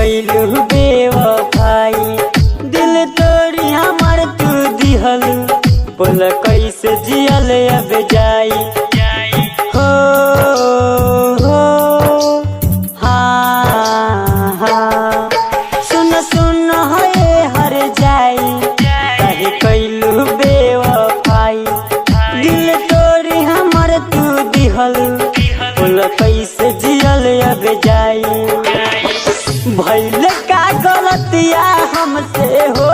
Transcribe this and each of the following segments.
गइलू बेवफाई, दिल तोड़ी हमर तू दिहलू, बोल कैसे जियल अब जाई। हो हाँ हाँ सुन सुन है हर जाई, काहे कैलू बेवफाई, दिल तोड़ी हमर तू दिहलू, बोल कैसे जियल अब जाई। भइल का गलतिया हमसे हो,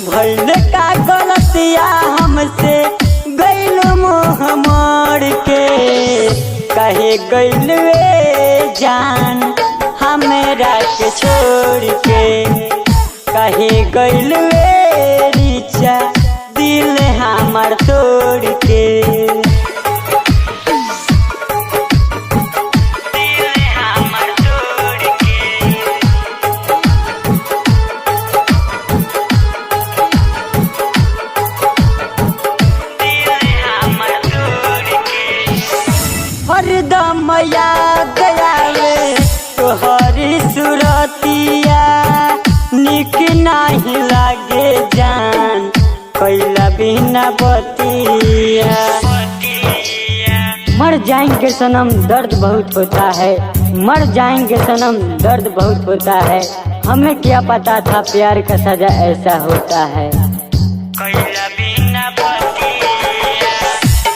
भइल का गलतिया हमसे, गइल मोह मोड़ के, कहे गइल वे जान हमरा के छोड़ के, कहे गइल वे रीचा दिल हमर तोड़ के। हरदम याद आवे तोहरी सुरतिया, निक नहीं लागे जान कैला बिना बतिया। मर जाएंगे सनम दर्द बहुत होता है, मर जाएंगे सनम दर्द बहुत होता है, हमें क्या पता था प्यार का सजा ऐसा होता है। कैला बिना बतिया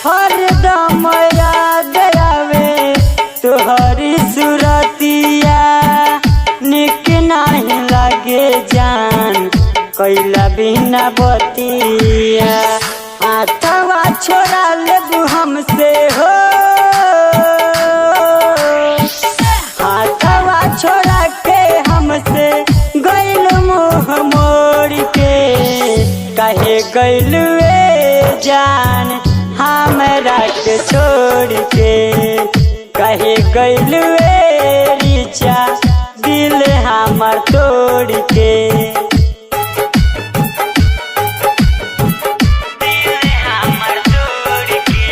हरदम याद आवे तोहरी सुरतिया, निक नहीं लागे जान कैला बिना बतिया। हाथवा छोड़ा लेबू हमसे हो, हाथवा छोड़ा के हमसे गइल मुँह मोड़ के, कहे गइल वे जान हमरा के छोड़ के, कहे गइल वे रीचा दिल हमर तोड़ के। दिल हमर तोड़ के,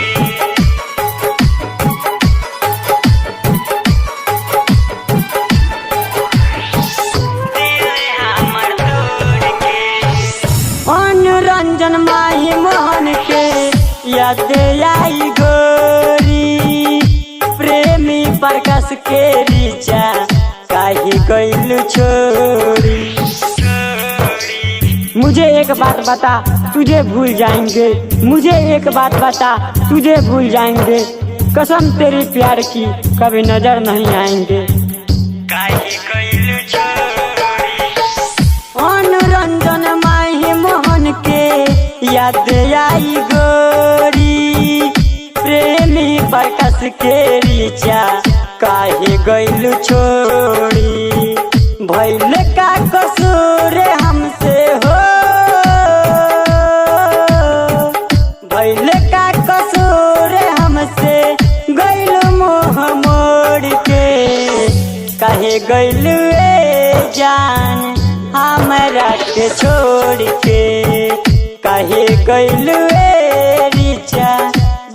दिल हमर तोड़ के। अनुरंजन माही मोहन के याद आई गोरी, प्रेमी प्रकाश के रीचा काहे गइलू छोड़ी। मुझे एक बात बता तुझे भूल जाएंगे, मुझे एक बात बता तुझे भूल जाएंगे, कसम तेरी प्यार की कभी नजर नहीं आएंगे। काहे गइलू छोड़ी। अनुरंजन माही मोहन के याद आई गोरी, प्रेमी प्रकाश के रीचा काहे गइलू छोड़ी। भइल का कसूर हमसे हो, भइल का कसूर हमसे, गइलू मुँह मोड़ के, काहे गइलू ए जान हमरा के छोड़ के, काहे गइलू ए रीचा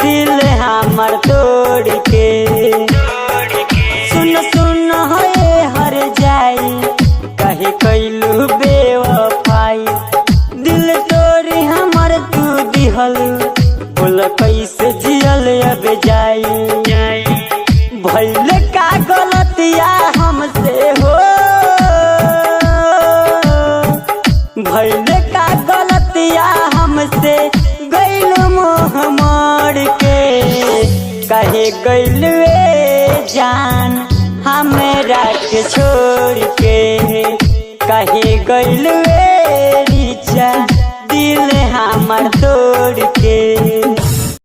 दिल हमर तोड़ के। सुन सुन है हर जाई, काहे कैलू बेवफाई, दिल तोड़ी हमर तू दिहलू, बोल कैसे जियल अब जाई। भइल का गलतिया हमसे हो, भइल का गलतिया हमसे, गइलू मुँह मोड़ के, कहे गइलू वे जान हमरा के छोड़ के, कहे गइलू वे